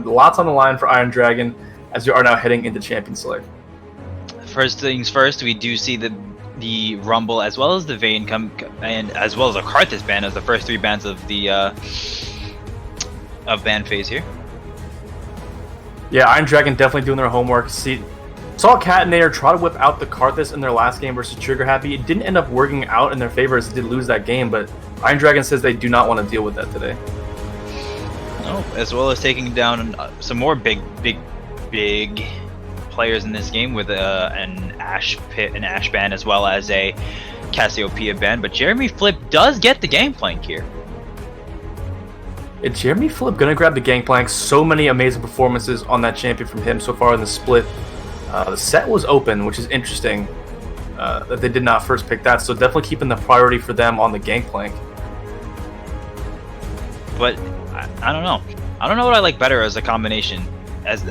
lots on the line for Iron Dragon as we are now heading into Champion Select. First things first, we do see the Rumble as well as the Vayne and as well as a Karthus ban as the first 3 bans of the ban phase here. Yeah, Iron Dragon definitely doing their homework. Saw Catinator try to whip out the Karthus in their last game versus Trigger Happy. It didn't end up working out in their favor as they did lose that game, but Iron Dragon says they do not want to deal with that today. No, as well as taking down some more big players in this game with an Ashe ban as well as a Cassiopeia ban, but Jeremy Flip does get the Gangplank here. Is Jeremy Flip gonna grab the Gangplank? So many amazing performances on that champion from him so far in the split. The set was open, which is interesting that they did not first pick that, so definitely keeping the priority for them on the Gangplank. But I don't know. I don't know what I like better as a combination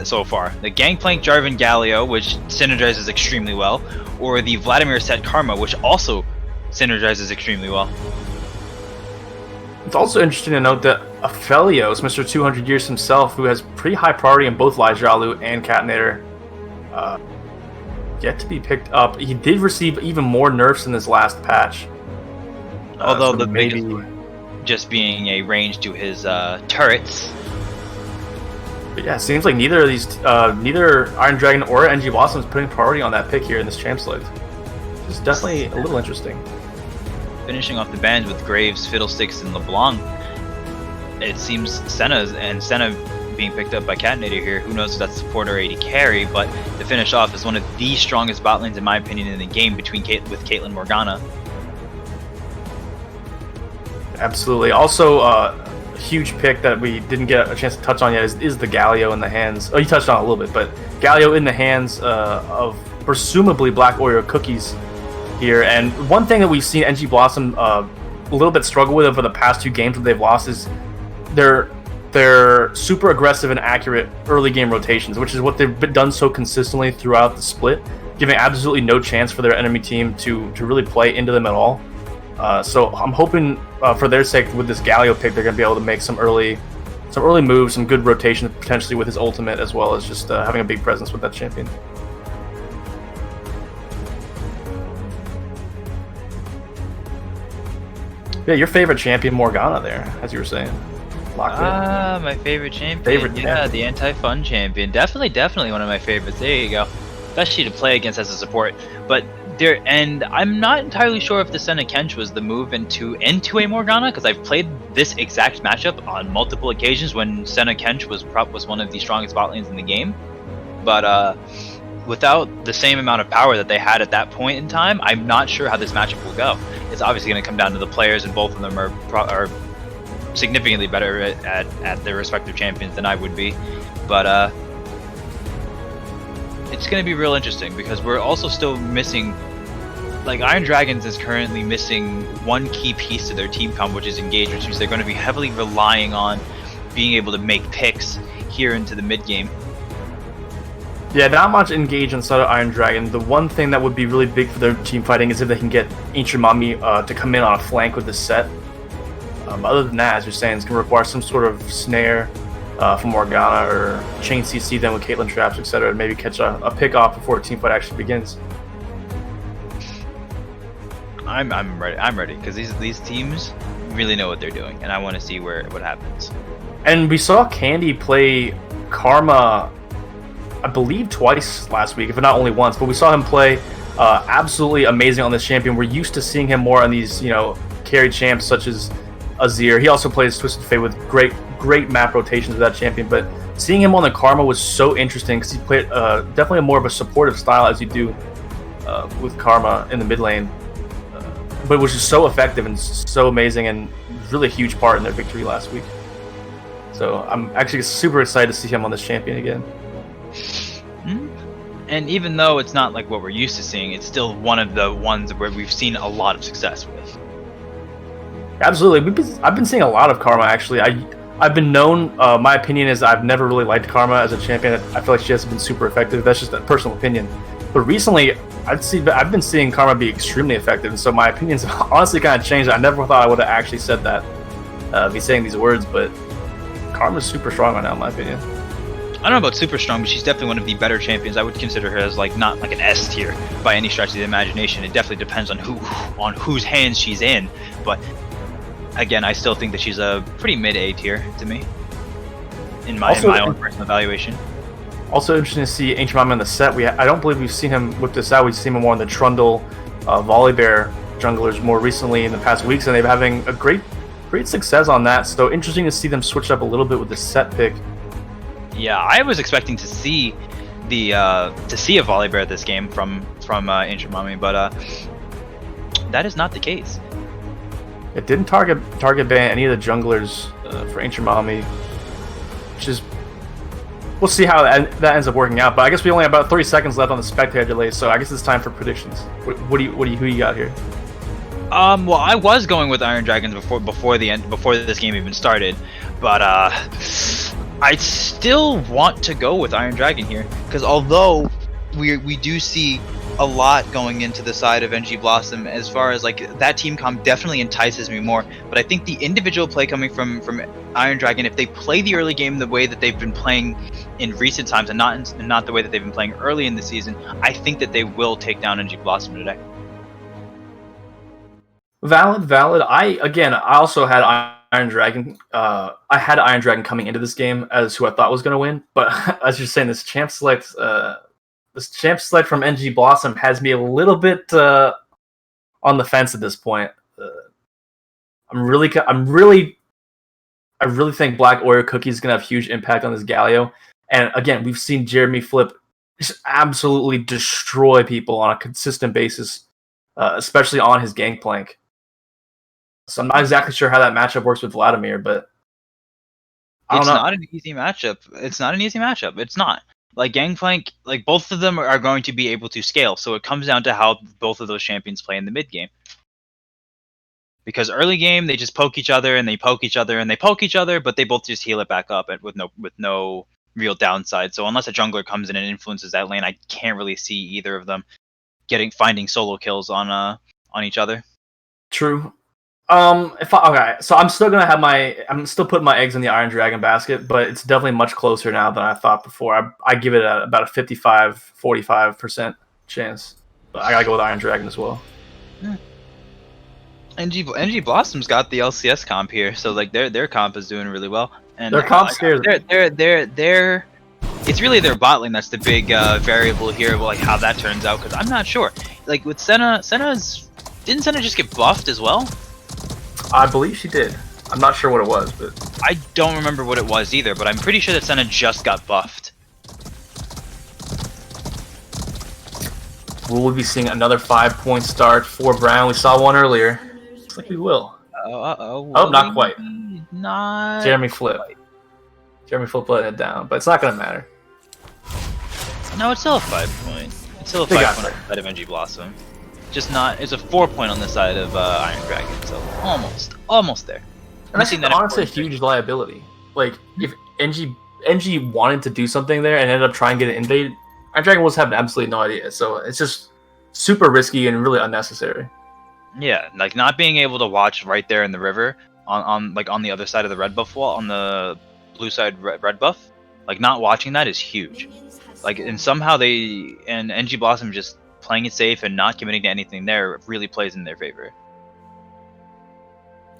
so far. The Gangplank Jarvan Galio, which synergizes extremely well, or the Vladimir set Karma, which also synergizes extremely well. It's also interesting to note that Aphelios, Mr. 200 Years himself, who has pretty high priority in both Lyjalu and Catinator, yet to be picked up. He did receive even more nerfs in this last patch. Although so the biggest just being a range to his turrets. But yeah, it seems like neither of these, neither Iron Dragon or NG Blossom is putting priority on that pick here in this champ select. It's definitely a little interesting. Finishing off the bans with Graves, Fiddlesticks, and LeBlanc. It seems Senna being picked up by Catinator here. Who knows if that's support or AD carry, but to finish off is one of the strongest bot lanes in my opinion in the game with Caitlyn Morgana. Absolutely. Also, a huge pick that we didn't get a chance to touch on yet is the Galio in the hands. Oh, you touched on it a little bit, but Galio in the hands of presumably Black Oreo Cookies here. And one thing that we've seen NG Blossom a little bit struggle with over the past 2 games that they've lost is they're super aggressive and accurate early game rotations, which is what they've done so consistently throughout the split, giving absolutely no chance for their enemy team to really play into them at all. So I'm hoping for their sake with this Galio pick, they're going to be able to make some early moves, some good rotation potentially with his ultimate, as well as just having a big presence with that champion. Yeah, your favorite champion, Morgana, there, as you were saying. My favorite champion. Yeah, the anti-fun champion. Definitely one of my favorites. There you go. Especially to play against as a support. But I'm not entirely sure if the Senna Kench was the move into a Morgana, because I've played this exact matchup on multiple occasions when Senna Kench was one of the strongest bot lanes in the game. But without the same amount of power that they had at that point in time, I'm not sure how this matchup will go. It's obviously going to come down to the players, and both of them are significantly better at their respective champions than I would be. But it's going to be real interesting because we're also still missing, like Iron Dragons is currently missing one key piece to their team comp, which is Engage, which means they're going to be heavily relying on being able to make picks here into the mid game. Yeah, not much Engage inside of Iron Dragon. The one thing that would be really big for their team fighting is if they can get Ancient Mummy to come in on a flank with this set. Other than that, as you're saying, it's going to require some sort of snare from Morgana or chain CC them with Caitlyn traps, etc. to maybe catch a pick off before a team fight actually begins. I'm ready because these teams really know what they're doing, and I want to see what happens. And we saw Candy play Karma, I believe twice last week, if not only once, but we saw him play absolutely amazing on this champion. We're used to seeing him more on these, carry champs such as Azir. He also plays Twisted Fate with great map rotations with that champion, but seeing him on the Karma was so interesting because he played definitely more of a supportive style as you do with Karma in the mid lane, but it was just so effective and so amazing and really a huge part in their victory last week. So I'm actually super excited to see him on this champion again. And even though it's not like what we're used to seeing, it's still one of the ones where we've seen a lot of success with. Absolutely. I've been seeing a lot of Karma, actually. I've been known, my opinion is I've never really liked Karma as a champion. I feel like she hasn't been super effective. That's just a personal opinion. But recently, I've been seeing Karma be extremely effective, and so my opinion's honestly kind of changed. I never thought I would have actually said that, be saying these words, but Karma's super strong right now, in my opinion. I don't know about super strong, but she's definitely one of the better champions. I would consider her as like not like an S tier by any stretch of the imagination. It definitely depends on whose hands she's in. But again, I still think that she's a pretty mid A tier to me, in my own personal evaluation. Also interesting to see Ancient Mama in the set. I don't believe we've seen him whip this out. We've seen him more in the Trundle, Volibear junglers more recently in the past weeks, and they've been having a great success on that. So interesting to see them switch up a little bit with the set pick. Yeah, I was expecting to see a Volibear this game from Ancient Mommy, but that is not the case. It didn't target ban any of the junglers for Ancient Mommy, which is, we'll see how that ends up working out. But I guess we only have about 30 seconds left on the spectator delay, so I guess it's time for predictions. Who you got here? Well, I was going with Iron Dragons before this game even started, but I still want to go with Iron Dragon here, because although we do see a lot going into the side of NG Blossom, as far as like that team comp definitely entices me more, but I think the individual play coming from Iron Dragon, if they play the early game the way that they've been playing in recent times and not the way that they've been playing early in the season, I think that they will take down NG Blossom today. Valid. I also had Iron Dragon. I had Iron Dragon coming into this game as who I thought was going to win, but as you're saying, this champ select from NG Blossom has me a little bit on the fence at this point. I really think Black Oreo Cookie is going to have huge impact on this Galio. And again, we've seen Jeremy Flip just absolutely destroy people on a consistent basis, especially on his Gangplank. So I'm not exactly sure how that matchup works with Vladimir, but It's not an easy matchup. It's not. Like Gangplank, like both of them are going to be able to scale, so it comes down to how both of those champions play in the mid game. Because early game they just poke each other and they poke each other and they poke each other, but they both just heal it back up with no real downside. So unless a jungler comes in and influences that lane, I can't really see either of them finding solo kills on each other. True. So I'm still putting my eggs in the Iron Dragon basket, but it's definitely much closer now than I thought before. I give it about a 55-45% chance, but I gotta go with Iron Dragon as well. Yeah. NG Blossom's got the LCS comp here, so like their comp is doing really well, and their comp scares me. It's really their bot lane that's the big variable here, like how that turns out, because I'm not sure. Like with didn't Senna just get buffed as well? I believe she did. I'm not sure what it was, but I don't remember what it was either, but I'm pretty sure that Senna just got buffed. Will we be seeing another 5-point start for Brown? We saw one earlier. Looks like we will. Oh, not quite. Not Jeremy Flip. Jeremy Flip let it down, but it's not going to matter. No, it's still a 5-point. It's still a 5-point side of NG Blossom. Just not. It's a 4-point on the side of Iron Dragon, so almost there. And I think honestly a huge liability. Like if NG wanted to do something there and ended up trying to get it invaded, Iron Dragon was having absolutely no idea. So it's just super risky and really unnecessary. Yeah, like not being able to watch right there in the river on the other side of the red buff wall, on the blue side red buff, like not watching that is huge. Like, and somehow NG Blossom just playing it safe and not committing to anything there really plays in their favor.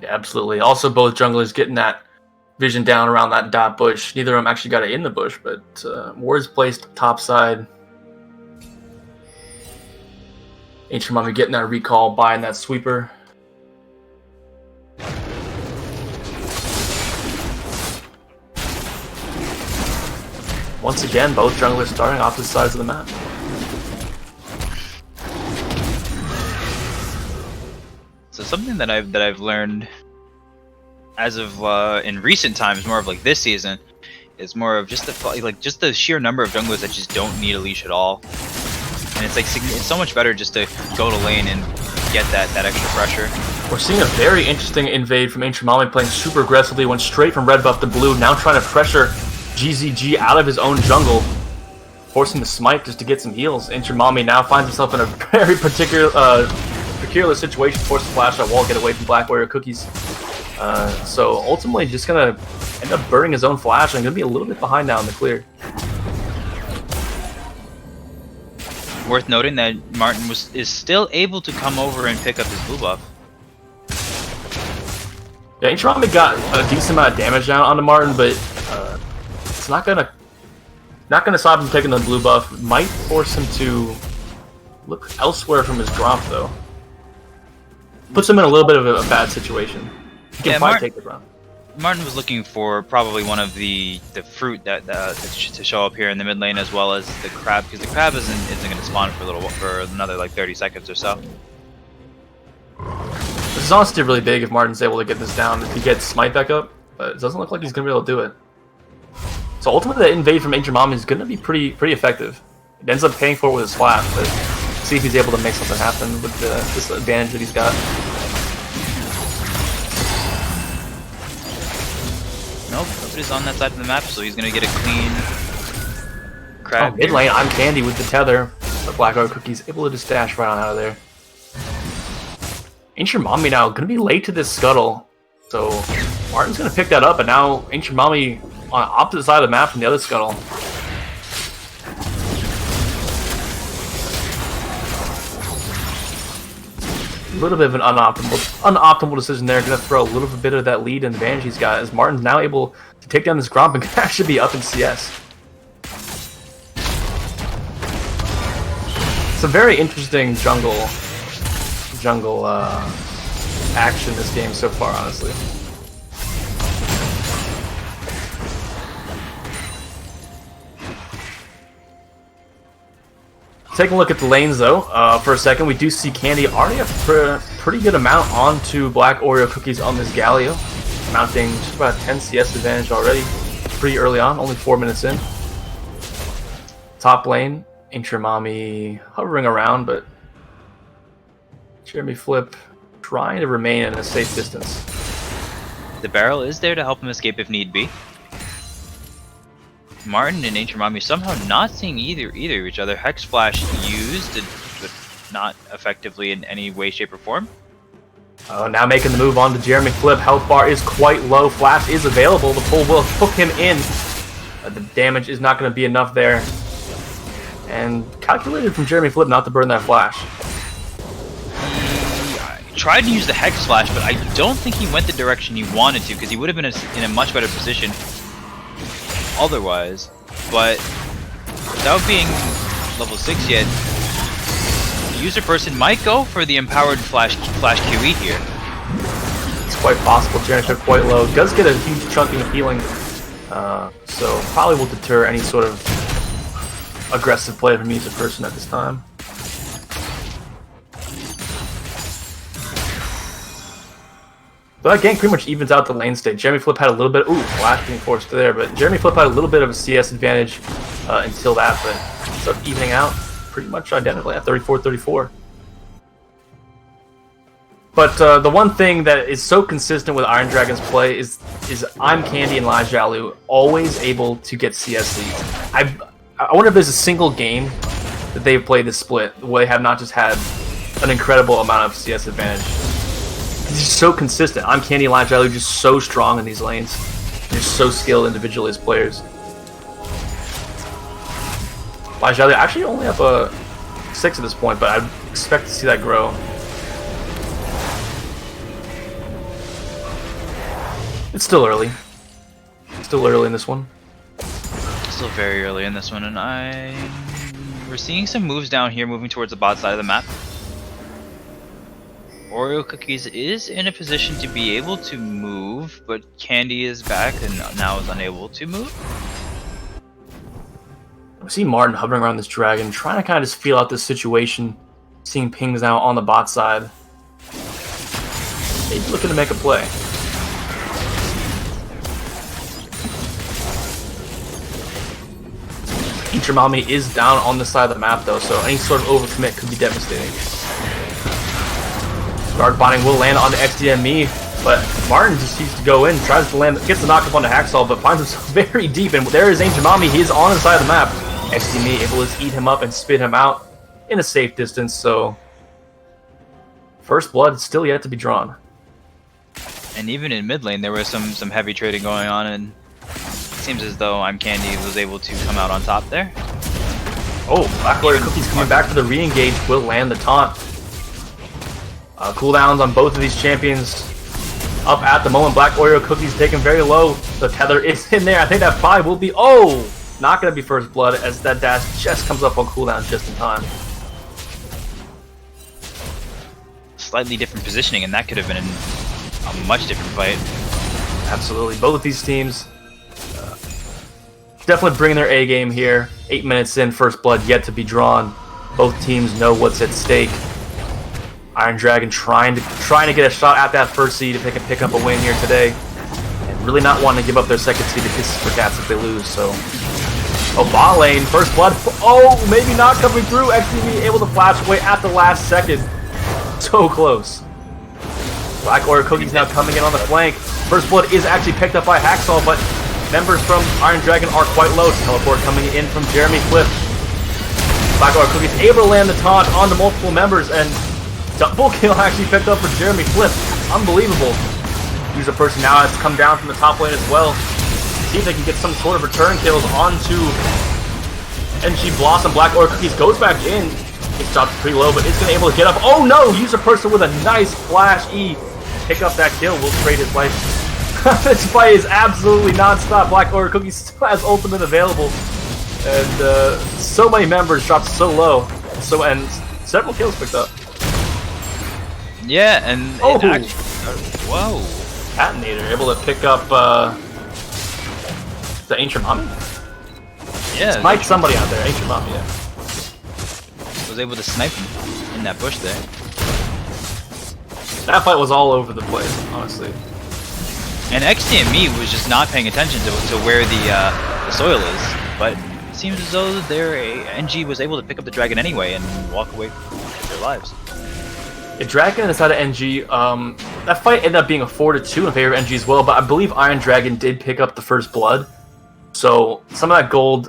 Yeah, absolutely. Also, both junglers getting that vision down around that dot bush. Neither of them actually got it in the bush, but Ward's placed top side. Ancient Mommy getting that recall, buying that sweeper. Once again, both junglers starting opposite sides of the map. So something that I've learned as of in recent times, more of like this season, is more of just the sheer number of junglers that just don't need a leash at all. And it's like it's so much better just to go to lane and get that extra pressure. We're seeing a very interesting invade from Ancient Mommy, playing super aggressively, went straight from red buff to blue, now trying to pressure GZG out of his own jungle, forcing the smite just to get some heals. Ancient Mommy now finds himself in a very peculiar situation, force a flash out wall, get away from Black Warrior Cookies. So ultimately just gonna end up burning his own flash and gonna be a little bit behind now in the clear. Worth noting that Martin is still able to come over and pick up his blue buff. Yeah, NGB got a decent amount of damage down onto Martin, but it's not gonna stop him taking the blue buff. Might force him to look elsewhere from his Gromp, though. Puts him in a little bit of a bad situation. He can probably take the Gromp. Martin was looking for probably one of the fruit that to show up here in the mid lane, as well as the crab, because the crab isn't going to spawn for another like 30 seconds or so. This is honestly really big if Martin's able to get this down, if he gets Smite back up, but it doesn't look like he's going to be able to do it. So ultimately, the invade from NGB is going to be pretty effective. It ends up paying for it with his flash, but see if he's able to make something happen with this advantage that he's got. Nope, nobody's on that side of the map, so he's going to get a clean crab. Oh, mid lane, I'm Candy with the tether. But Black Oak Cookie's able to just dash right on out of there. Ancient Mommy now going to be late to this scuttle, so Martin's going to pick that up, and now Ancient Mommy on the opposite side of the map from the other scuttle. A little bit of an unoptimal decision there. Going to throw a little bit of that lead and advantage he's got, as Martin's now able to take down this Gromp and can actually be up in CS. It's a very interesting jungle action this game so far, honestly. Taking a look at the lanes though, for a second, we do see Candy already a pretty good amount onto Black Oreo Cookies on this Galio, mounting just about 10 CS advantage already, pretty early on, only 4 minutes in. Top lane, Ancient Mommy hovering around, but Jeremy Flip trying to remain in a safe distance. The barrel is there to help him escape if need be. Martin and Ancient Mommy somehow not seeing either of each other. Hex Flash used, but not effectively in any way, shape, or form. Now making the move on to Jeremy Flip. Health bar is quite low. Flash is available. The pull will hook him in. The damage is not going to be enough there. And calculated from Jeremy Flip not to burn that flash. He tried to use the Hex Flash, but I don't think he went the direction he wanted to, because he would have been in a much better position otherwise. But without being level 6 yet, the user person might go for the empowered flash QE here. It's quite possible. Jeremy Flip quite low. Does get a huge chunking of healing, so probably will deter any sort of aggressive play from user person at this time. So that gank pretty much evens out the lane state. Jeremy Flip had a little bit, flash being forced there, but Jeremy Flip had a little bit of a CS advantage until that, but it's up evening out pretty much identically at 34-34. But the one thing that is so consistent with Iron Dragon's play is I'm Candy and Lajalu always able to get CS leads. I wonder if there's a single game that they've played this split where they have not just had an incredible amount of CS advantage. It's just so consistent. I'm Candy and Lajalu just so strong in these lanes. They're so skilled individually as players. Lajalu actually only up a 6 at this point, but I expect to see that grow. It's still early. Still early in this one. Still very early in this one, and we're seeing some moves down here moving towards the bot side of the map. Oreo Cookies is in a position to be able to move, but Candy is back and now is unable to move. We see Martin hovering around this dragon, trying to kind of just feel out this situation, seeing pings now on the bot side. He's looking to make a play. Ancient Mommy is down on the side of the map though, so any sort of overcommit could be devastating. Guard bonding will land on the XDME, but Martin just needs to go in, tries to land, gets the knock-up on the Hacksaw, but finds himself very deep, and there is Ancient Mommy. He is on the side of the map. XDME able to eat him up and spit him out in a safe distance, so first blood still yet to be drawn. And even in mid lane, there was some heavy trading going on, and it seems as though I'm Candy was able to come out on top there. Oh, Black Warrior Cookies coming back for the re-engage will land the taunt. Cooldowns on both of these champions up at the moment. Black Oreo Cookies taken very low. The tether is in there. I think that probably will be... Oh! Not going to be first blood as that dash just comes up on cooldown just in time. Slightly different positioning, and that could have been a much different fight. Absolutely. Both of these teams definitely bringing their A game here. 8 minutes in, first blood yet to be drawn. Both teams know what's at stake. Iron Dragon trying to get a shot at that first seed if they can pick up a win here today, and really not wanting to give up their second seed to Kisses for Cats if they lose. So, oh, bot lane, first blood. Oh, maybe not coming through. XDB able to flash away at the last second. So close. Black Order Cookies now coming in on the flank. First blood is actually picked up by Hacksaw, but members from Iron Dragon are quite low. Teleport coming in from Jeremy Flip. Black Order Cookies able to land the taunt onto multiple members, and double kill actually picked up for Jeremy Flip. Unbelievable. User person now has come down from the top lane as well. See if they can get some sort of return kills onto NG Blossom. Black Order Cookies goes back in. It's dropped pretty low, but it's going to be able to get up. Oh no! User person with a nice flash E. Pick up that kill. Will trade his life. This fight is absolutely non-stop. Black Order Cookies still has ultimate available. And so many members dropped so low. And several kills picked up. Yeah, and oh. It actually, whoa. Detonator able to pick up the Ancient Mommy? Yeah. Snipe somebody out there, Ancient Mommy, yeah. Was able to snipe him in that bush there. That fight was all over the place, honestly. And XDME was just not paying attention to where the soil is, but it seems as though NG was able to pick up the dragon anyway and walk away with their lives. Yeah, Dragon inside of NG, that fight ended up being a 4-2 in favor of NG as well, but I believe Iron Dragon did pick up the first blood, so some of that gold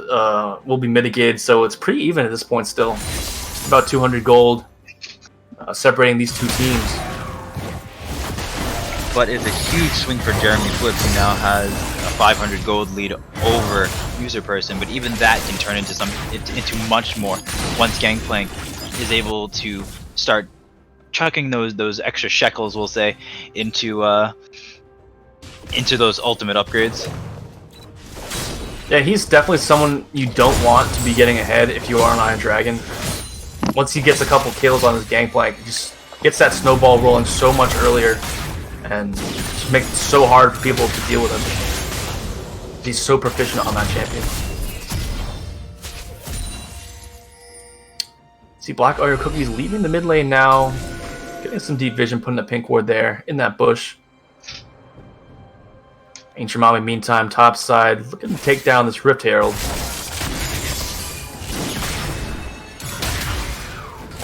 will be mitigated, so it's pretty even at this point still. About 200 gold separating these two teams. But it's a huge swing for Jeremy Flip, who now has a 500 gold lead over User Person, but even that can turn into much more once Gangplank is able to start chucking those extra shekels, we'll say, into those ultimate upgrades. Yeah, he's definitely someone you don't want to be getting ahead if you are an Iron Dragon. Once he gets a couple kills on his Gangplank, he just gets that snowball rolling so much earlier, and just makes it so hard for people to deal with him. He's so proficient on that champion. See, Black Oreo Cookies leaving the mid lane now. Getting some deep vision, putting a pink ward there in that bush. Ancient Mommy, meantime, top side, looking to take down this Rift Herald.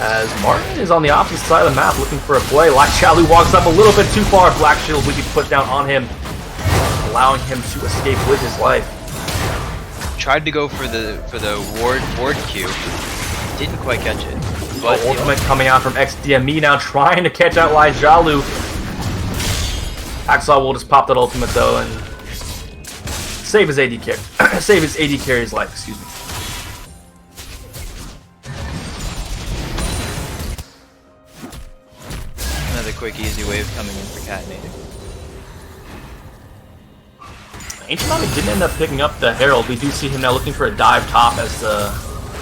As Martin is on the opposite side of the map looking for a play. Like Chalu walks up a little bit too far. Black Shield will be put down on him, allowing him to escape with his life. Tried to go for the ward Q. Didn't quite catch it. But ultimate coming out from XDME now, trying to catch out Lai Jalu. Hacksaw will just pop that ultimate though and save his AD carry. Save his AD carry's life, excuse me. Another quick, easy wave coming in for Cat Native. Ancient Mommy didn't end up picking up the Herald. We do see him now looking for a dive top as the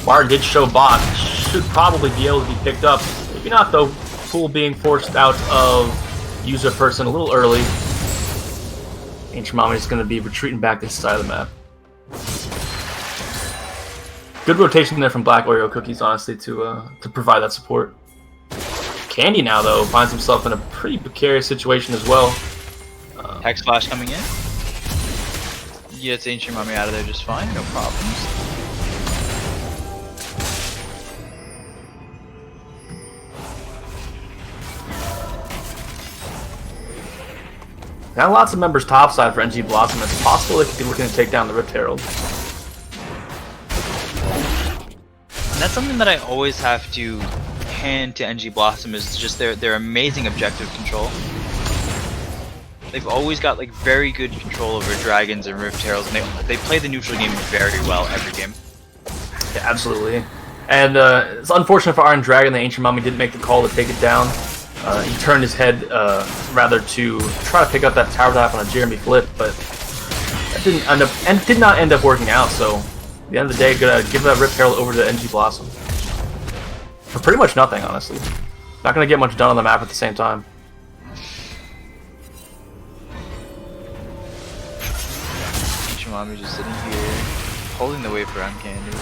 Bar did show bot. Should probably be able to be picked up. Maybe not though. Pool being forced out of User Person a little early. Ancient Mommy is going to be retreating back this side of the map. Good rotation there from Black Oreo Cookies, honestly, to provide that support. Candy now, though, finds himself in a pretty precarious situation as well. Hex Flash coming in. Gets Ancient Mommy out of there just fine, no problems. Now lots of members topside for NG Blossom. It's possible they could be looking to take down the Rift Herald. And that's something that I always have to hand to NG Blossom, is just their amazing objective control. They've always got like very good control over dragons and Rift Heralds, and they play the neutral game very well every game. Yeah, absolutely. And it's unfortunate for Iron Dragon that Ancient Mommy didn't make the call to take it down. He turned his head rather to try to pick up that tower dive on a Jeremy flip, but that did not end up working out. So at the end of the day, gonna give that Rip Herald over to NG Blossom for pretty much nothing, honestly. Not gonna get much done on the map at the same time. Ancient Mommy just sitting here, holding the wave around Candy.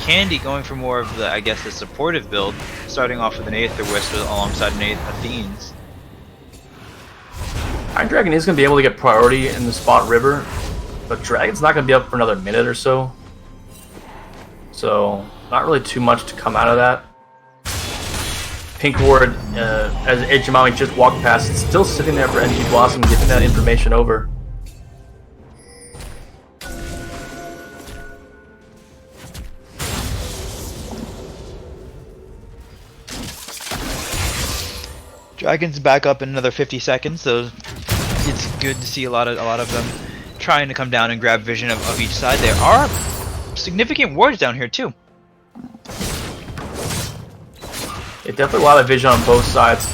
Candy going for more of the, I guess, the supportive build, starting off with an Aether Wisp alongside an Athene's. Iron Dragon is going to be able to get priority in the spot river, but Dragon's not going to be up for another minute or so. So, not really too much to come out of that. Pink Ward, as Ancient Mommy just walked past, it's still sitting there for NG Blossom, giving that information over. Dragon's back up in another 50 seconds, so it's good to see a lot of them trying to come down and grab vision of each side. There are significant wards down here too. Yeah, definitely a lot of vision on both sides.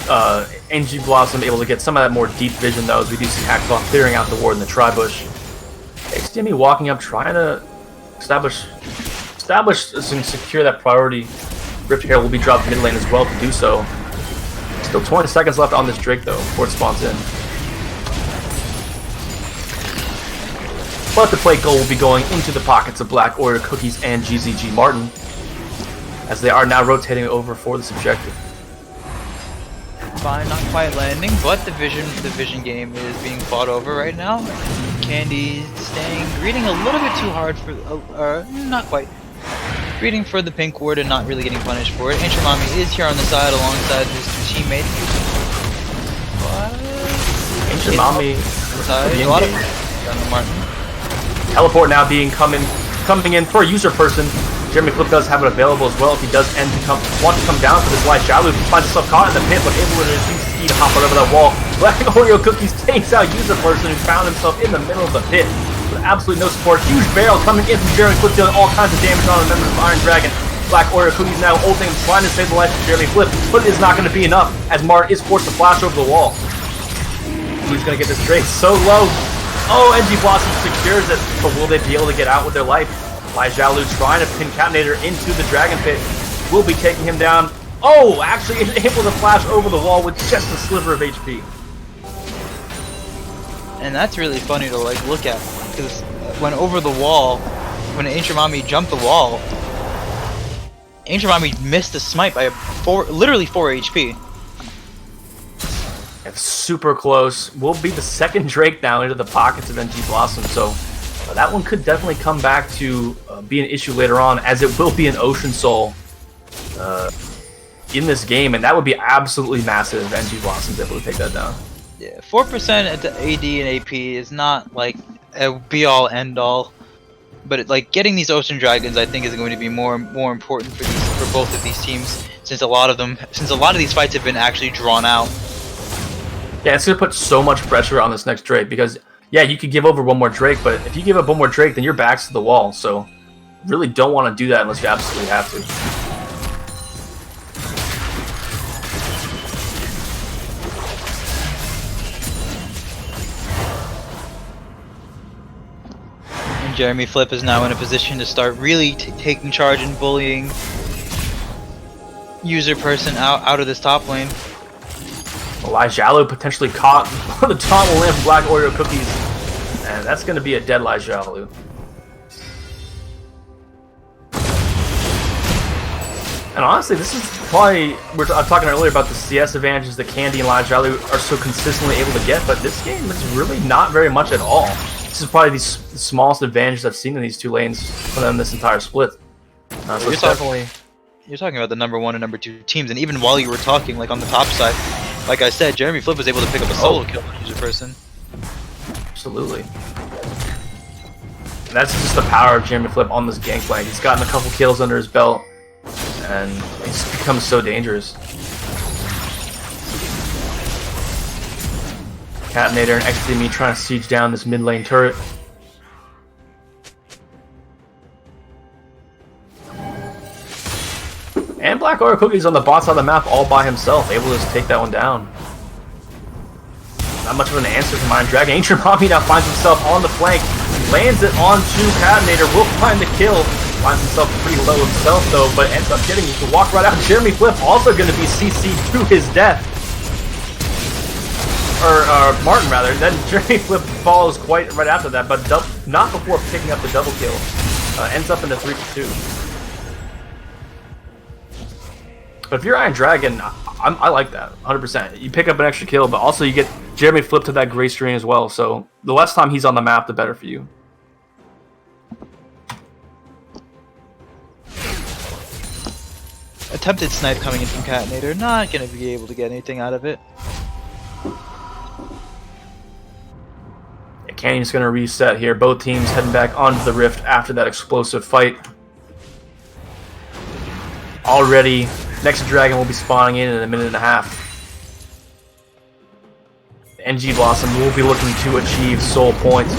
NG Blossom able to get some of that more deep vision though, as we do see Hacksaw clearing out the ward in the tri-bush. XDME walking up, trying to establish and secure that priority. Rift Herald will be dropped mid lane as well to do so. Still 20 seconds left on this Drake though, before it spawns in. But the plate goal will be going into the pockets of Black Oreo Cookies and GZG Martin, as they are now rotating over for this objective. Fine, not quite landing, but the vision game is being fought over right now. Candy staying, greeting a little bit too hard for, not quite. Greeting for the pink ward and not really getting punished for it. Ancient Mommy is here on the side alongside his teammates. Ancient Mommy a lot of Martin. Teleport now coming in for a user person. Jeremy Flip does have it available as well if he does want to come down for this light Shalu. Finds himself caught in the pit, but able to use ski to hop right over that wall. Black Oreo Cookies takes out user person who found himself in the middle of the pit with absolutely no support. Huge barrel coming in from Jeremy Flip, dealing all kinds of damage on the members of Iron Dragon. Black Oreo Cookies now ulting and trying to save the life of Jeremy Flip, but it is not going to be enough as Mart is forced to flash over the wall. Who's going to get this trade so low? Oh, NG Blossom secures it, but will they be able to get out with their life? Lai Xiaolu trying to pin Catinator into the Dragon Pit. Will be taking him down. Oh, actually able to flash over the wall with just a sliver of HP. And that's really funny to look at, because when over the wall, when Ancient Mommy jumped the wall, Ancient Mommy missed the smite by literally 4 HP. It's super close. Will be the second Drake now into the pockets of NG Blossom, so that one could definitely come back to be an issue later on, as it will be an Ocean Soul in this game, and that would be absolutely massive if NG Blossom's able to take that down. Yeah, 4% at the AD and AP is not like a be-all, end-all, but getting these Ocean Dragons, I think, is going to be more important for both of these teams, since a lot of these fights have been actually drawn out. Yeah, it's gonna put so much pressure on this next Drake, because yeah, you could give over one more Drake, but if you give up one more Drake, then your back's to the wall. So, really don't want to do that unless you absolutely have to. And Jeremy Flip is now in a position to start really taking charge and bullying user person out of this top lane. Lai Xiaolu potentially caught. The taunt will land from Black Oreo Cookies, and that's going to be a dead Lai Xiaolu. And honestly, this is probably, I was talking earlier about the CS advantages that Candy and Lai Xiaolu are so consistently able to get, but this game is really not very much at all. This is probably the smallest advantage I've seen in these two lanes for them this entire split. So you're talking about the number 1 and number 2 teams, and even while you were talking, on the top side, like I said, Jeremy Flip was able to pick up a solo kill on user person. Absolutely. And that's just the power of Jeremy Flip on this gangplank. He's gotten a couple kills under his belt, and he's become so dangerous. Catinator and XDME trying to siege down this mid lane turret. And Black Oreo Cookies on the bot side of the map all by himself, able to just take that one down. Not much of an answer from Iron Dragon. Ancient Mommy now finds himself on the flank, lands it onto Catinator, will find the kill, finds himself pretty low himself though, but ends up getting to walk right out. Jeremy Flip also going to be CC'd to his death. Or Martin rather. Then Jeremy Flip follows quite right after that, but not before picking up the double kill. Ends up in the 3-2. But if you're Iron Dragon, I like that 100%. You pick up an extra kill, but also you get Jeremy Flip to that gray screen as well. So the less time he's on the map, the better for you. Attempted snipe coming in from Catinator. Not going to be able to get anything out of it. Yeah, Canyon's going to reset here. Both teams heading back onto the Rift after that explosive fight. Already, next Dragon will be spawning in a minute and a half. NG Blossom will be looking to achieve soul points.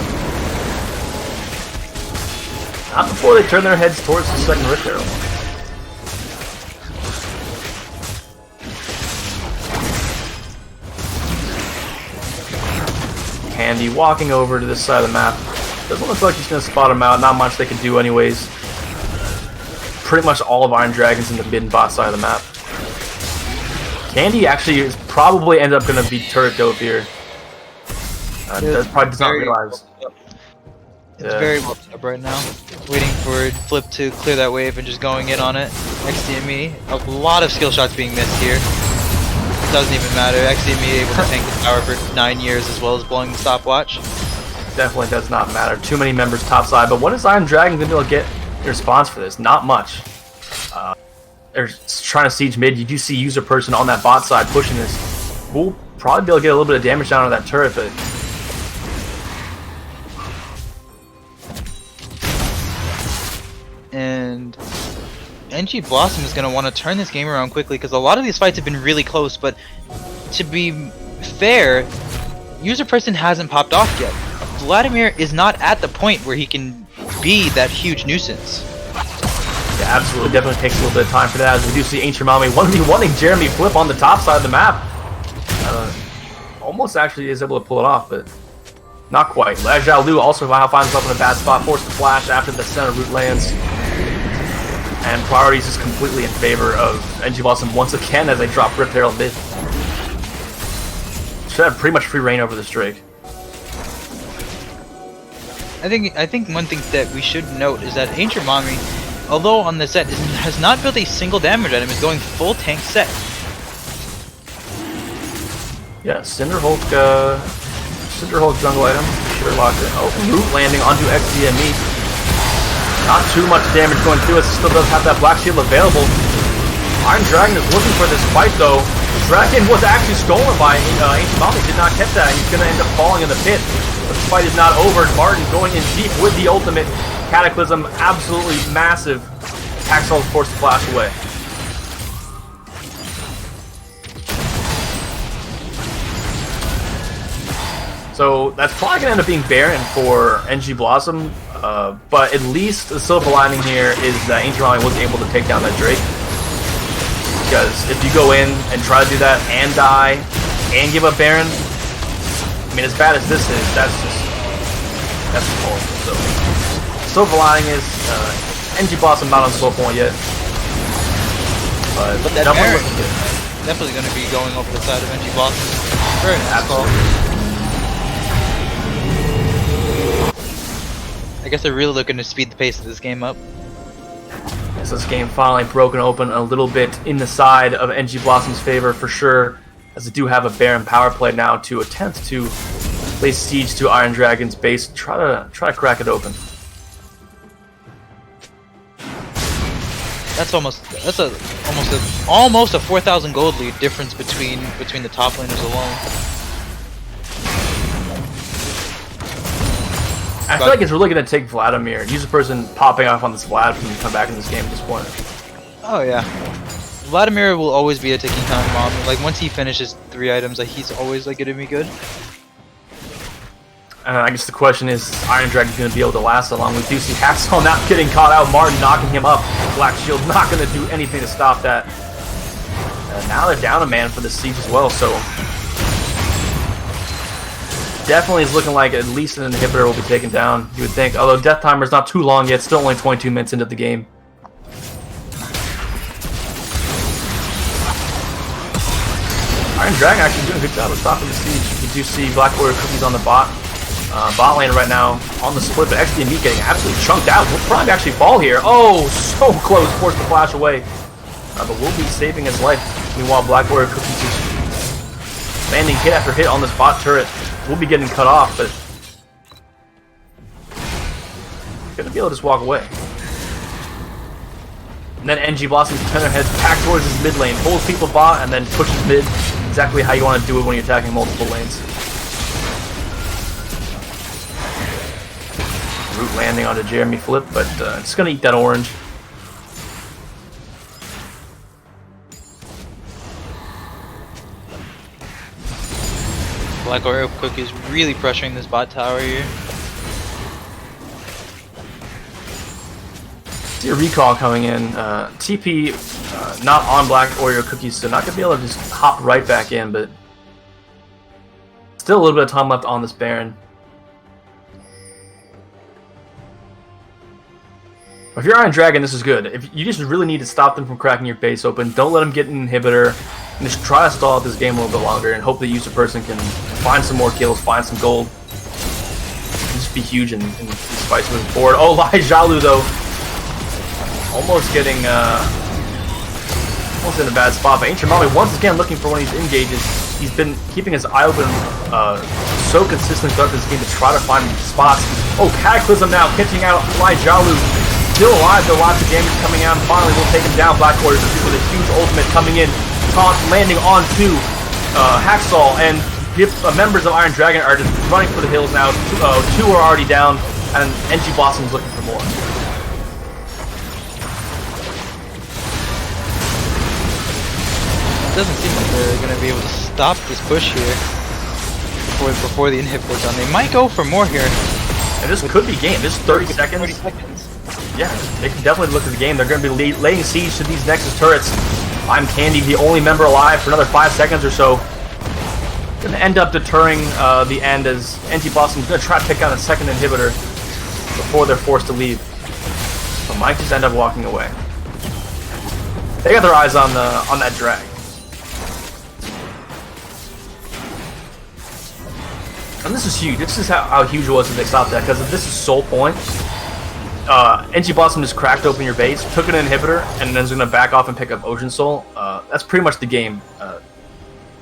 Not before they turn their heads towards the second Rift Arrow. Candy walking over to this side of the map. Doesn't look like he's going to spot him out. Not much they can do anyways. Pretty much all of Iron Dragon's in the mid and bot side of the map. Candy actually is probably end up going to be turret dove here. That probably does not realize. It's very well up right now. Waiting for Flip to clear that wave and just going in on it. XDME, a lot of skill shots being missed here. It doesn't even matter. XDME able to tank the tower for 9 years as well as blowing the stopwatch. Definitely does not matter. Too many members top side. But what is Iron Dragon going to get in response for this? Not much. They're trying to siege mid. You do see user person on that bot side pushing this. We'll probably be able to get a little bit of damage down on that turret, but and NG Blossom is going to want to turn this game around quickly because a lot of these fights have been really close, but to be fair, user person hasn't popped off yet. Vladimir is not at the point where he can be that huge nuisance. Yeah, absolutely. Definitely takes a little bit of time for that, as we do see Ancient Mommy 1v1ing Jeremy Flip on the top side of the map. Almost actually is able to pull it off, but not quite. Lajao Lu also finds himself in a bad spot, forced to flash after the center root lands. And priorities is completely in favor of NG Blossom once again as they drop Rift Herald mid. Should have pretty much free reign over this Drake. I think one thing that we should note is that Ancient Mommy, although on the set has not built a single damage item, is going full tank set. Yeah, Cinderhulk jungle item. Sure locked in. Oh, root landing onto XDME. Not too much damage going through it. Still does have that black shield available. Iron Dragon is looking for this fight though. Dragon was actually stolen by Ancient Mommy. Did not catch that. He's going to end up falling in the pit. But the fight is not over. Martin going in deep with the ultimate. Cataclysm, absolutely massive. Taxol is forced to flash away. So that's probably going to end up being Baron for NG Blossom. But at least the silver lining here is that Ancient Mommy was able to take down that Drake. Because if you go in and try to do that and die and give up Baron, I mean, as bad as this is, that's horrible. So silver lining is NG Blossom not on slow point yet. But that Baron definitely going to be going over the side of NG Blossom. Very nice call. I guess they're really looking to speed the pace of this game up. Yes, this game finally broken open a little bit in the side of NG Blossom's favor for sure, as they do have a Baron power play now to attempt to lay siege to Iron Dragon's base, try to crack it open. That's almost a 4,000 gold lead difference between the top laners alone. I feel like it's really going to take Vladimir. User person popping off on this Vlad can come back in this game at this point. Oh yeah. Vladimir will always be a ticking time bomb. Like once he finishes 3 items, like he's always like going to be good. I guess the question is Iron Dragon going to be able to last so long? We do see Hacksaw not getting caught out. Martin knocking him up. Black Shield not going to do anything to stop that. Now they're down a man for the siege as well, so definitely is looking like at least an inhibitor will be taken down, you would think. Although Death Timer's not too long yet, still only 22 minutes into the game. Iron Dragon actually doing a good job of stopping the siege. You do see Black Warrior Cookies on the bot lane right now on the split, but XD and Meat getting absolutely chunked out. Will probably actually fall here. Oh, so close, forced the flash away. But will be saving his life. Meanwhile, Black Warrior Cookies is landing hit after hit on this bot turret. Will be getting cut off, but gonna be able to just walk away. And then NG Blossom's Tenor heads back towards his mid lane, pulls people bot, and then pushes mid. Exactly how you want to do it when you're attacking multiple lanes. Root landing onto Jeremy Flip, but it's gonna eat that orange. Black Oreo Cook is really pressuring this bot tower here. See a recall coming in. TP not on Black Oreo Cookies, so not going to be able to just hop right back in, but still a little bit of time left on this Baron. If you're Iron Dragon, this is good. If you just really need to stop them from cracking your base open, don't let them get an inhibitor, and just try to stall out this game a little bit longer and hope the user person can find some more kills, find some gold. It'll just be huge in these fights moving forward. Oh, Lai Jalu though, almost getting almost in a bad spot. But Ancient Mami once again looking for one of these engages. He's been keeping his eye open so consistently throughout this game to try to find spots. Oh, Cataclysm now catching out Lai Jalu. Still alive though, lots of damage coming out, and finally we'll take him down. Black Warriors with a huge ultimate coming in, taunt landing onto Hacksaw, and members of Iron Dragon are just running for the hills now. Two are already down, and NG Blossom's looking for more. It doesn't seem like they're going to be able to stop this push here before the inhibitor's done. They might go for more here. And this could be game. This is 30 seconds. 30 seconds. Yeah, they can definitely look at the game. They're going to be laying siege to these Nexus turrets. I'm Candy, the only member alive for another 5 seconds or so. Going to end up deterring the end as NG Blossom's going to try to pick out a second inhibitor before they're forced to leave. But might just end up walking away. They got their eyes on that drag. And this is huge. This is how huge it was that they stopped that, because if this is Soul Point, NG Blossom just cracked open your base, took an inhibitor, and then is going to back off and pick up Ocean Soul. That's pretty much the game.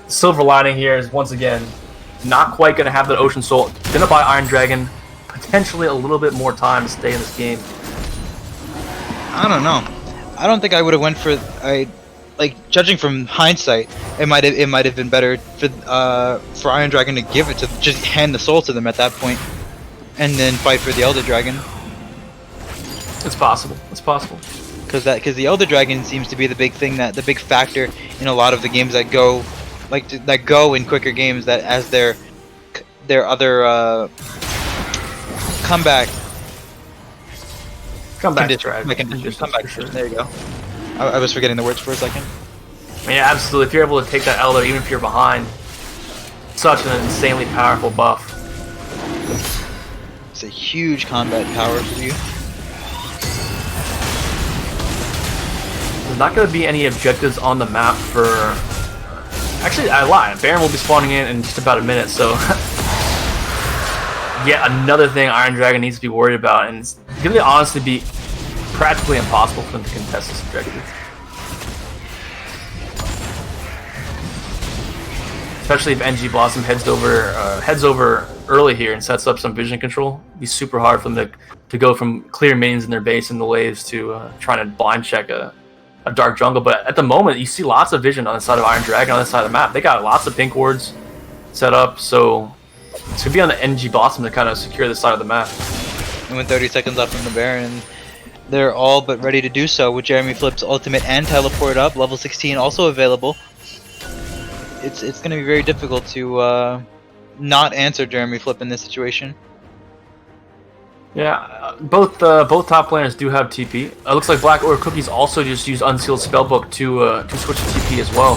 Silver lining here is, once again, not quite going to have that Ocean Soul. Going to buy Iron Dragon potentially a little bit more time to stay in this game. I don't know. I don't think I would have went for... Like, judging from hindsight, it might have been better for Iron Dragon to give it to, just hand the soul to them at that point, and then fight for the Elder Dragon. It's possible. It's possible. Because the Elder Dragon seems to be the big thing, the big factor in a lot of the games that go, that go in quicker games, that as their other comeback condition. There you go. I was forgetting the words for a second. Yeah, absolutely. If you're able to take that Elder, even if you're behind, such an insanely powerful buff. It's a huge combat power for you. There's not going to be any objectives on the map for... Actually, I lied. Baron will be spawning in just about a minute, so... Yet another thing Iron Dragon needs to be worried about, and it's going to honestly be practically impossible for them to contest this objective. Especially if NG Blossom heads over early here and sets up some vision control. It'd be super hard for them to go from clear minions in their base in the waves to trying to blind check a dark jungle. But at the moment, you see lots of vision on the side of Iron Dragon, on the side of the map. They got lots of pink wards set up, so it's going to be on the NG Blossom to kind of secure the side of the map. And with 30 seconds left on the Baron, they're all but ready to do so with Jeremy Flip's ultimate and teleport up, level 16 also available. It's going to be very difficult to not answer Jeremy Flip in this situation. Yeah, both top laners do have TP. It looks like Black Oreo Cookies also just used Unsealed Spellbook to switch to TP as well.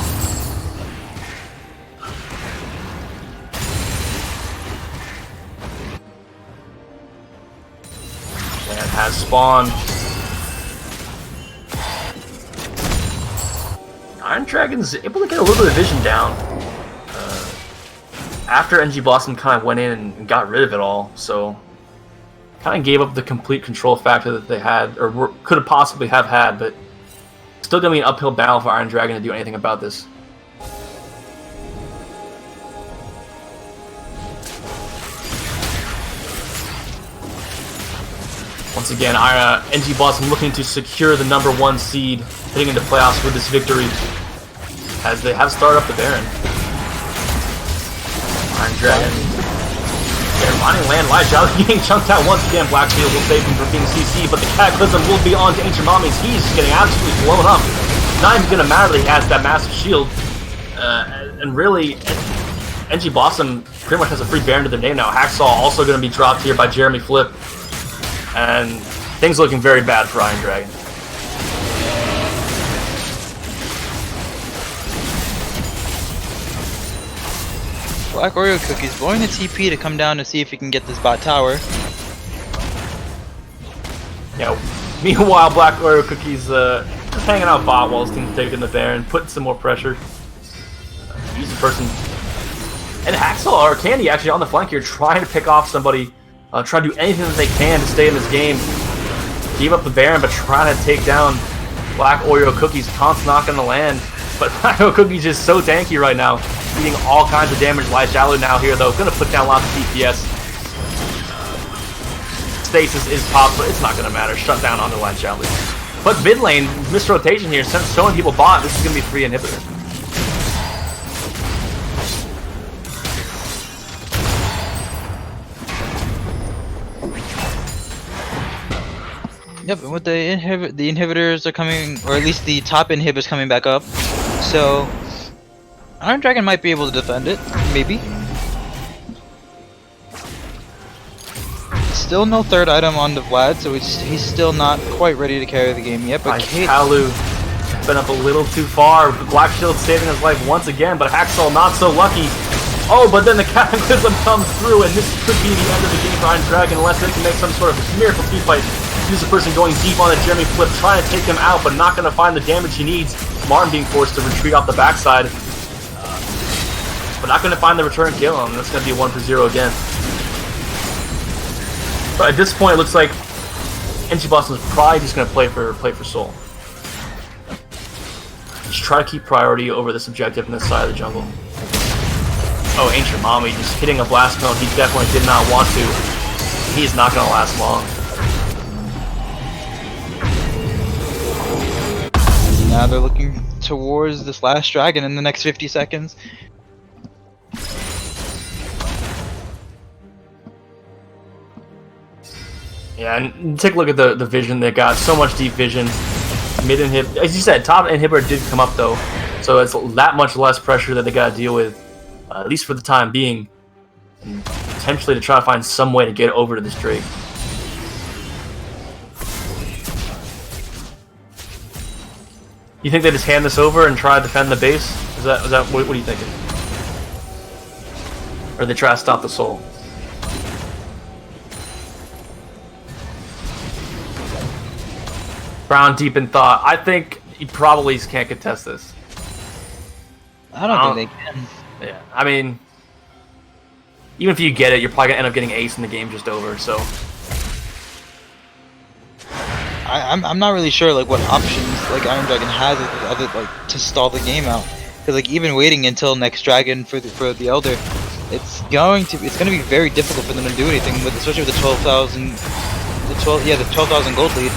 And has spawned. Iron Dragon's able to get a little bit of vision down after NG Blossom kind of went in and got rid of it all, so kind of gave up the complete control factor that they had, or could have possibly have had, but still going to be an uphill battle for Iron Dragon to do anything about this. Once again, NG Blossom looking to secure the #1 seed heading into playoffs with this victory, as they have started up the Baron. Iron Dragon, they're finding land. Elijah getting chunked out once again. Blackfield will save him from being CC, but the Cataclysm will be on to Ancient Mommies. He's getting absolutely blown up. Not even going to matter that he has that massive shield. And really, NG Blossom pretty much has a free Baron to their name now. Hacksaw also going to be dropped here by Jeremy Flip. And things looking very bad for Iron Dragon. Black Oreo Cookies blowing the TP to come down to see if he can get this bot tower. Yeah, meanwhile, Black Oreo Cookies just hanging out bot while his team's taking the Baron, putting some more pressure. He's the person. And Hacksaw or Candy actually on the flank here, trying to pick off somebody, trying to do anything that they can to stay in this game. Give up the Baron, but trying to take down Black Oreo Cookies. Taunt's not going to land, but Black Oreo Cookies is so tanky right now, eating all kinds of damage. Lijalu now here, though, going to put down lots of DPS. Stasis is popped, but it's not going to matter. Shut down onto Lijalu. But mid lane, missed rotation here. Since so many people bought, this is going to be free inhibitor. Yep, and with the inhibitors are coming, or at least the top inhibitors coming back up, so Iron Dragon might be able to defend it, maybe. Still no third item on the Vlad, so he's still not quite ready to carry the game yet. But Kalu been up a little too far. Black Shield saving his life once again, but Hacksaw not so lucky. Oh, but then the Cataclysm comes through, and this could be the end of the game for Iron Dragon unless they can make some sort of miracle team fight. Use a person going deep on the Jeremy Flip, trying to take him out, but not going to find the damage he needs. Martin being forced to retreat off the backside, but not going to find the return kill. And that's going to be 1-0 again. But at this point, it looks like NG Boston's probably just going to play for Soul. Just try to keep priority over this objective in this side of the jungle. Oh, Ancient Mommy just hitting a blast cone. He definitely did not want to. He is not going to last long. Now they're looking towards this last dragon in the next 50 seconds. Yeah, and take a look at the vision they got. So much deep vision. Mid inhib, as you said, top inhibitor did come up though, so it's that much less pressure that they got to deal with, at least for the time being, and potentially to try to find some way to get over to this Drake. You think they just hand this over and try to defend the base? Is that what are you thinking? Or they try to stop the Soul? Brown deep in thought. I think you probably can't contest this. I don't think they can. Yeah, I mean, even if you get it, you're probably gonna end up getting ace and the game just over. So I'm not really sure like what options like Iron Dragon has other like to stall the game out, because like even waiting until next dragon for the Elder, it's going to be very difficult for them to do anything with, especially with the 12,000 gold lead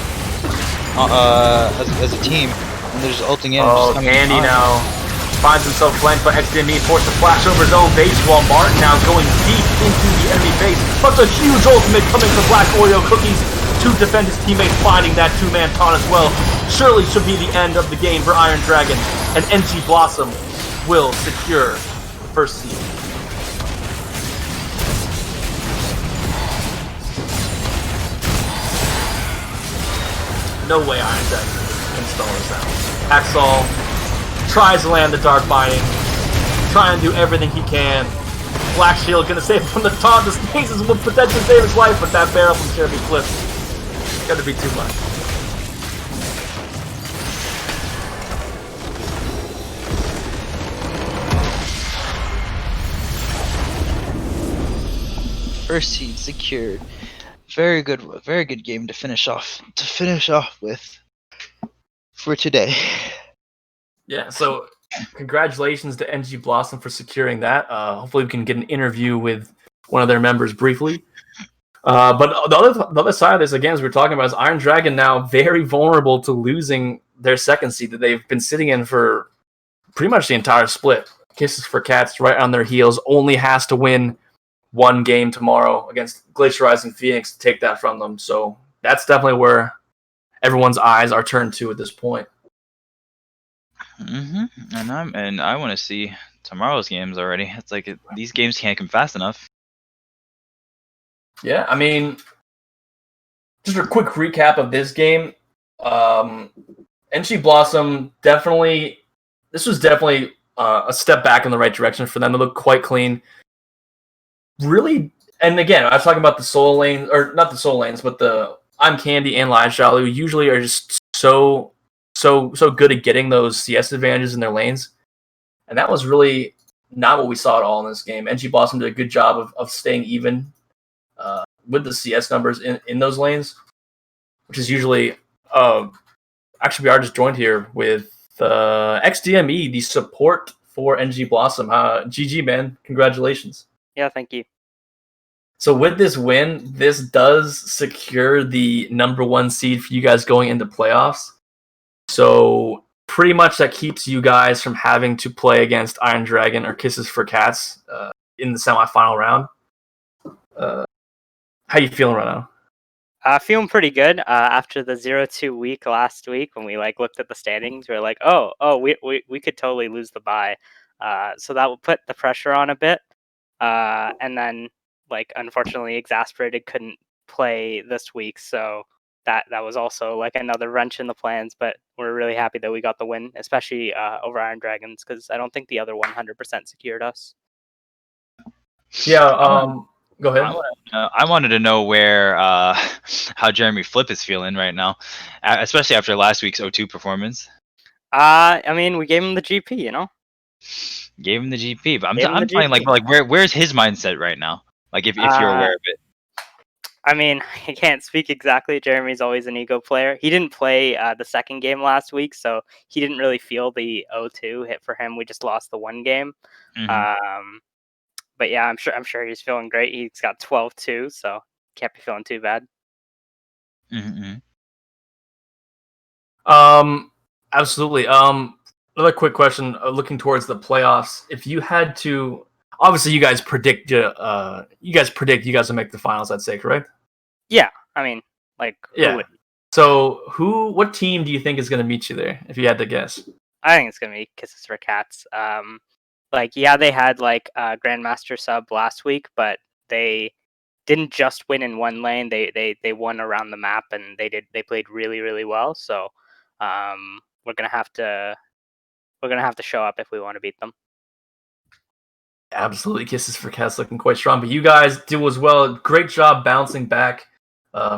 as a team, and they're just ulting in. Oh, Candy now finds himself flanked by XDME, forced to flash over his own base, while Martin now going deep into the enemy base. But the huge ultimate coming from Black Oreo Cookies to defend his teammates, finding that two-man taunt as well. Surely should be the end of the game for Iron Dragon, and NG Blossom will secure the first seed. no way Iron Dragon can slow us down. Hacksaw tries to land the Dark Binding, try and do everything he can. Black Shield gonna save him from the taunt. The sneezes will potentially save his life, but that barrel from Cherry Flip is gonna be too much. First seed secured. Very good game to finish off with for today. Yeah, so congratulations to NG Blossom for securing that. Hopefully we can get an interview with one of their members briefly. But the other side of this, again, as we're talking about, is Iron Dragon now very vulnerable to losing their second seed that they've been sitting in for pretty much the entire split. Kisses for Cats right on their heels, only has to win one game tomorrow against Glaciarizing Phoenix to take that from them. So that's definitely where everyone's eyes are turned to at this point. And I want to see tomorrow's games already. It's like these games can't come fast enough. Yeah, I mean, just a quick recap of this game. NG Blossom this was definitely a step back in the right direction for them. They look quite clean. Really, and again, I was talking about the soul lanes, or not the soul lanes, but the I'm Candy and Lajal, who usually are just so good at getting those CS advantages in their lanes. And that was really not what we saw at all in this game. NG Blossom did a good job of staying even with the CS numbers in those lanes, which is usually actually we are just joined here with XDME, the support for NG Blossom. GG, man, congratulations. Yeah, thank you. So with this win, this does secure the number 1 seed for you guys going into playoffs. So pretty much that keeps you guys from having to play against Iron Dragon or Kisses for Cats in the semifinal round. How you feeling right now? Feeling pretty good. After the 0-2 week last week, when we looked at the standings, we were like, we could totally lose the bye. So that will put the pressure on a bit. And then unfortunately Exasperated couldn't play this week, so that was also another wrench in the plans. But we're really happy that we got the win, especially over Iron Dragons, because I don't think the other 100% secured us. Yeah, go ahead. I wanted to know where how Jeremy Flip is feeling right now, especially after last week's O2 performance. I mean, we gave him the GP, you know. Gave him the GP, but I'm playing where's his mindset right now? If you're aware of it. I mean, I can't speak exactly. Jeremy's always an ego player. He didn't play the second game last week, so he didn't really feel the 0-2 hit for him. We just lost the one game. Mm-hmm. But yeah, I'm sure he's feeling great. He's got 12-2, so can't be feeling too bad. Mm-hmm. Absolutely. Another quick question, looking towards the playoffs. If you had to, obviously you guys predict you guys will make the finals, I'd say, correct? Yeah, I mean, yeah. So what team do you think is going to meet you there, if you had to guess? I think it's going to be Kisses for Cats. Yeah, they had a Grandmaster sub last week, but they didn't just win in one lane. They won around the map, and they played really, really well. So we're gonna have to show up if we want to beat them. Absolutely, Kisses for Cats looking quite strong, but you guys do as well. Great job bouncing back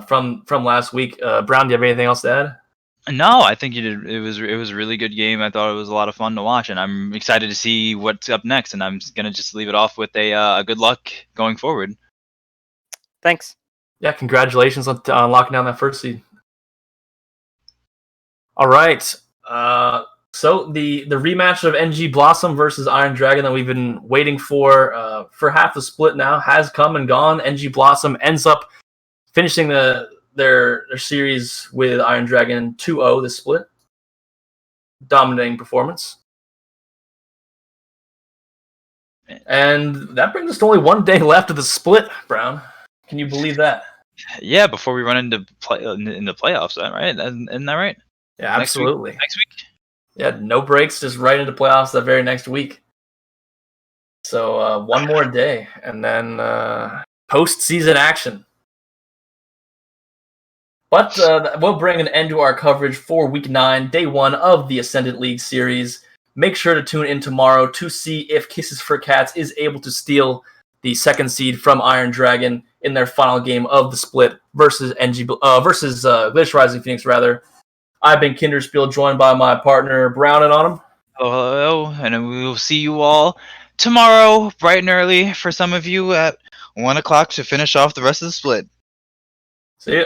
from last week. Brown, do you have anything else to add? No, I think you did. It was a really good game. I thought it was a lot of fun to watch, and I'm excited to see what's up next. And I'm gonna just leave it off with a good luck going forward. Thanks. Yeah, congratulations on locking down that first seed. All right. So the rematch of NG Blossom versus Iron Dragon that we've been waiting for half the split now has come and gone. NG Blossom ends up finishing their series with Iron Dragon 2-0 this split. Dominating performance. And that brings us to only 1 day left of the split, Brown. Can you believe that? Yeah, before we run into playoffs, right? Isn't that right? Yeah, absolutely. Next week? Yeah, no breaks, just right into playoffs that very next week. So 1 more day, and then post-season action. But that will bring an end to our coverage for Week 9, Day 1 of the Ascendant League Series. Make sure to tune in tomorrow to see if Kisses for Cats is able to steal the second seed from Iron Dragon in their final game of the split versus NGB versus Glacier Rising Phoenix. Rather, I've been Kinderspiel, joined by my partner Brown and Autumn. Hello, and we will see you all tomorrow, bright and early for some of you at 1 o'clock to finish off the rest of the split. See ya.